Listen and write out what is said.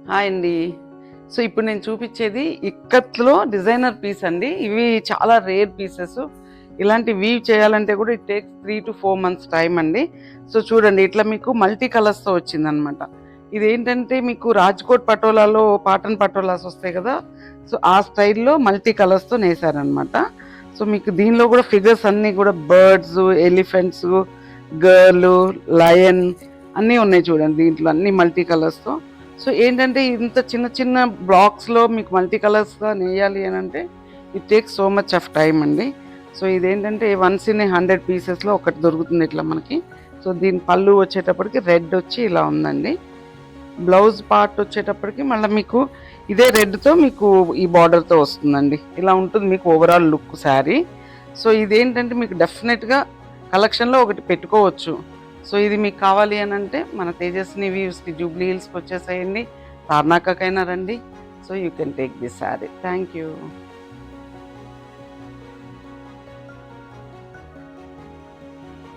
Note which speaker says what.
Speaker 1: Hi అండి. So ఇప్పుడు నేను చూపించేది ఇక్కత్లో డిజైనర్ పీస్ అండి. ఇవి చాలా రేర్ పీసెస్. ఇలాంటి వీవ్ చేయాలంటే కూడా it takes 3 to 4 months time అండి. సో చూడండి ఇట్లా మీకు మల్టీ కలర్స్తో వచ్చిందనమాట. ఇదేంటంటే మీకు రాజ్కోట్ పటోలాలో పాటన్ పటోలాస్ వస్తాయి కదా, సో ఆ స్టైల్లో మల్టీ కలర్స్తో నేసారనమాట. సో మీకు దీనిలో కూడా ఫిగర్స్ అన్నీ కూడా బర్డ్స్, ఎలిఫెంట్స్, గర్ల్, లయన్ అన్నీ ఉన్నాయి చూడండి. దీంట్లో అన్ని మల్టీ కలర్స్తో. సో ఏంటంటే ఇంత చిన్న చిన్న బ్లాక్స్లో మీకు మల్టీ కలర్స్గా నేయాలి అని అంటే it takes so much of time అండి. సో ఇదేంటంటే వన్స్ ఇన్ 100 పీసెస్లో ఒకటి దొరుకుతుంది ఇట్లా మనకి. సో దీని పళ్ళు వచ్చేటప్పటికి రెడ్ వచ్చి ఇలా ఉందండి. బ్లౌజ్ పార్ట్ వచ్చేటప్పటికి మళ్ళీ మీకు ఇదే రెడ్తో మీకు ఈ బార్డర్తో వస్తుందండి. ఇలా ఉంటుంది మీకు ఓవరాల్ లుక్ శారీ. సో ఇదేంటంటే మీకు డెఫినెట్గా కలెక్షన్లో ఒకటి పెట్టుకోవచ్చు. సో ఇది మీకు కావాలి అని అంటే మన తేజస్విని వీవ్స్కి జూబ్లీ హిల్స్కి వచ్చేసేయండి, తార్నాకైనా రండి. So you can take this sari. Thank you.